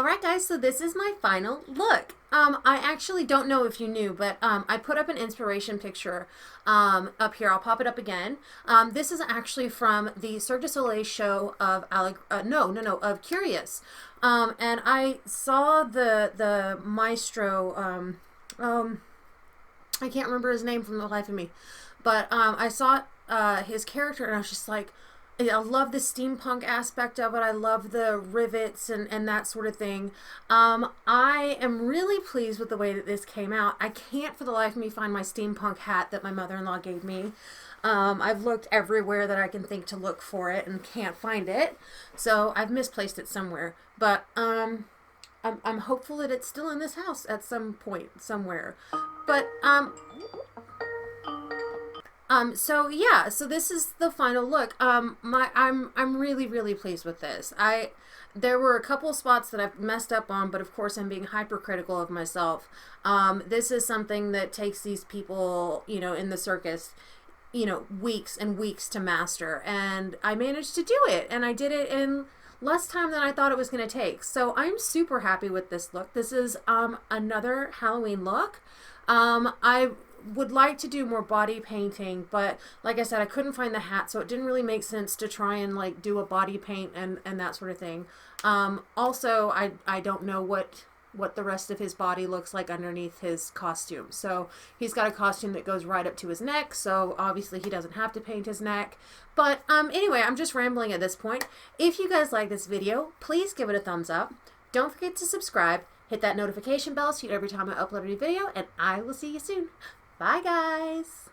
Alright guys, so this is my final look. I actually don't know if you knew, but I put up an inspiration picture up here. I'll pop it up again. This is actually from the Cirque du Soleil show of of Kurios. And I saw the maestro, I can't remember his name from the life of me, but I saw his character and I was just like, I love the steampunk aspect of it. I love the rivets and that sort of thing. I am really pleased with the way that this came out. I can't for the life of me find my steampunk hat that my mother-in-law gave me. I've looked everywhere that I can think to look for it and can't find it. So I've misplaced it somewhere. But I'm hopeful that it's still in this house at some point somewhere. But so yeah, so this is the final look. I'm really pleased with this. There were a couple spots that I've messed up on, but of course I'm being hypercritical of myself. This is something that takes these people, in the circus, weeks and weeks to master, and I managed to do it, and I did it in less time than I thought it was going to take. So I'm super happy with this look. This is another Halloween look. I would like to do more body painting, but like I said, I couldn't find the hat, so it didn't really make sense to try and like do a body paint and that sort of thing. Also, I don't know what the rest of his body looks like underneath his costume. So he's got a costume that goes right up to his neck, so obviously he doesn't have to paint his neck. But anyway, I'm just rambling at this point. If you guys like this video, please give it a thumbs up. Don't forget to subscribe. Hit that notification bell so you get every time I upload a new video, and I will see you soon. Bye, guys.